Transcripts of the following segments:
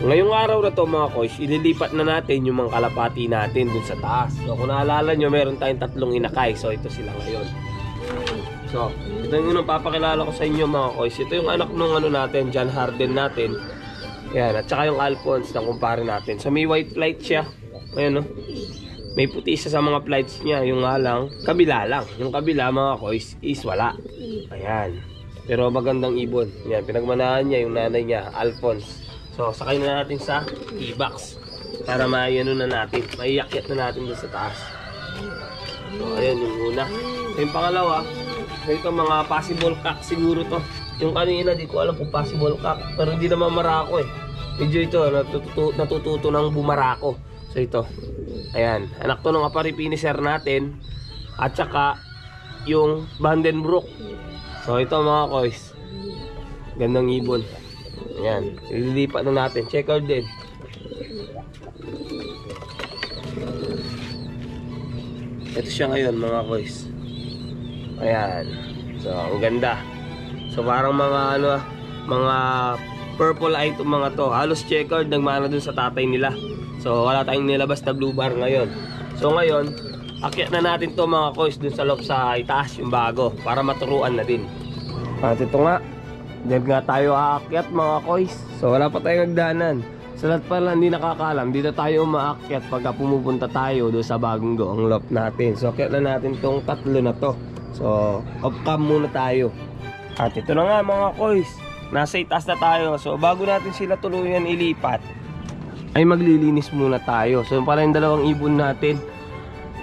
Ngayong araw na to mga koys, ililipat na natin yung mga kalapati natin dun sa taas. So kung naalala nyo, meron tayong 3 inakay. So ito sila ngayon. So ito yung unang papakilala ko sa inyo mga koys. Ito yung anak nung ano natin, John Harden natin. Yan, at saka yung Alphonse na kumpare natin. So may white flight siya. Ayan, no? May puti isa sa mga flights niya. Yung nga lang, kabila lang. Yung kabila mga koys is wala. Ayan. Pero magandang ibon. Yan, pinagmanahan niya yung nanay niya, Alphonse. So sakay na natin sa T-box para maayano na natin. Maiakyat na natin doon sa taas. So ayan yung una. Yung pangalawa, ito mga possible cock siguro to. Yung kanina di ko alam kung possible cock, pero hindi naman marako eh. Medyo ito natututo ng bumarako. So ito, ayan, anak to ng Aparipinisher natin. At saka yung Vandenbroek. So ito mga koys, gandang ibon. Ayan, ililipat na natin. Checkered din. Ito siya ngayon mga koys. Ayan, so ang ganda. So parang mga ano, mga purple eye itong mga to. Halos checkered, nagmana dun sa tatay nila. So wala tayong nilabas na blue bar ngayon. So ngayon, akyat na natin to mga koys dun sa loob sa itaas yung bago para maturuan na din. At ito nga, diyan nga tayo aakyat mga koys. So wala pa tayong nagdanan. Sa lahat pala hindi nakakalam, dito tayo umaakyat pagka pumupunta tayo doon sa bagong goong loft natin. So akyat na natin tong 3 na to. So off cam muna tayo. At ito na nga mga koys, nasa itaas na tayo. So bago natin sila tuluyan ilipat, ay maglilinis muna tayo. So yung pala yung 2 ibon natin.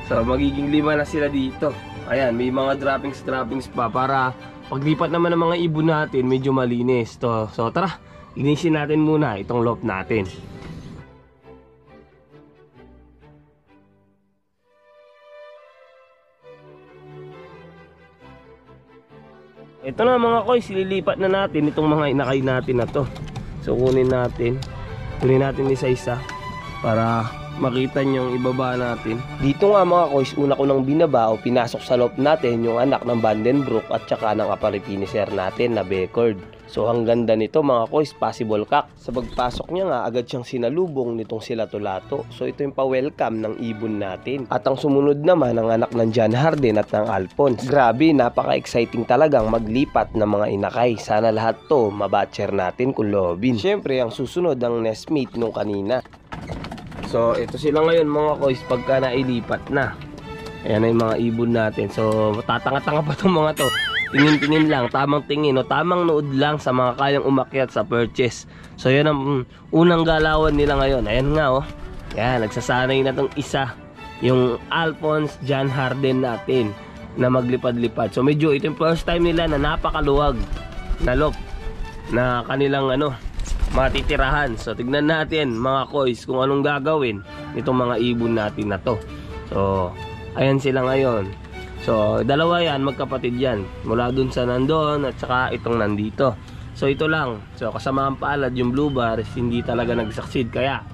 So magiging 5 na sila dito. Ayan, may mga droppings pa para paglipat naman ng mga ibon natin medyo malinis to. So tara, linisin natin muna itong loft natin. Ito na mga koys, ililipat na natin itong mga inakay natin na to. So kunin natin isa-isa para makita nyo yung ibaba natin. Dito nga mga koys, una ko nang binaba o pinasok sa loob natin yung anak ng Vandenbroek at saka ng Aparipinisher natin na Beccord. So ang ganda nito mga koys, possible cock. Sa pagpasok niya nga, agad siyang sinalubong nitong sila Tulato. So ito yung pa-welcome ng ibon natin. At ang sumunod naman ang anak ng John Harden at ng Alphonse. Grabe, napaka-exciting talagang maglipat ng mga inakay. Sana lahat to mabatcher natin kung loobin. Siyempre ang susunod ang nestmate nung kanina. So ito sila ngayon mga koys pagka nailipat na. Ayan na yung mga ibon natin. So tatanga-tanga pa itong mga to. Tingin-tingin lang, tamang tingin o tamang nood lang sa mga kayang umakyat sa purchase. So yan ang unang galawan nila ngayon. Ayan nga oh. Yan, nagsasanay na tong isa, yung Alphonse John Harden natin na maglipad-lipad. So medyo ito yung first time nila na napakaluwag na loft na kanilang ano matitirahan. So tignan natin mga koys kung anong gagawin nitong mga ibon natin na to. So ayan sila ngayon. So dalawa yan, magkapatid yan, mula dun sa nandoon at saka itong nandito. So ito lang. So kasamaang palad yung blue bar hindi talaga nag-succeed, kaya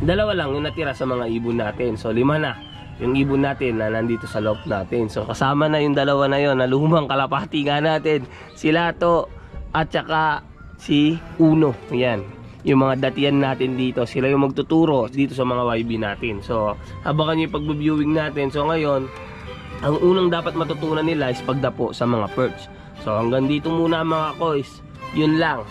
dalawa lang yung natira sa mga ibon natin. So 5 na yung ibon natin na nandito sa loft natin. So kasama na yung dalawa na yon na lumang kalapati nga natin, sila to at saka si Uno. Yan, yung mga datiyan natin dito, sila yung magtuturo dito sa mga YB natin. So habakan nyo yung pagbe-viewing natin. So ngayon, ang unang dapat matutunan nila is pagdapo sa mga perch. So hanggang dito muna mga koys, yun lang.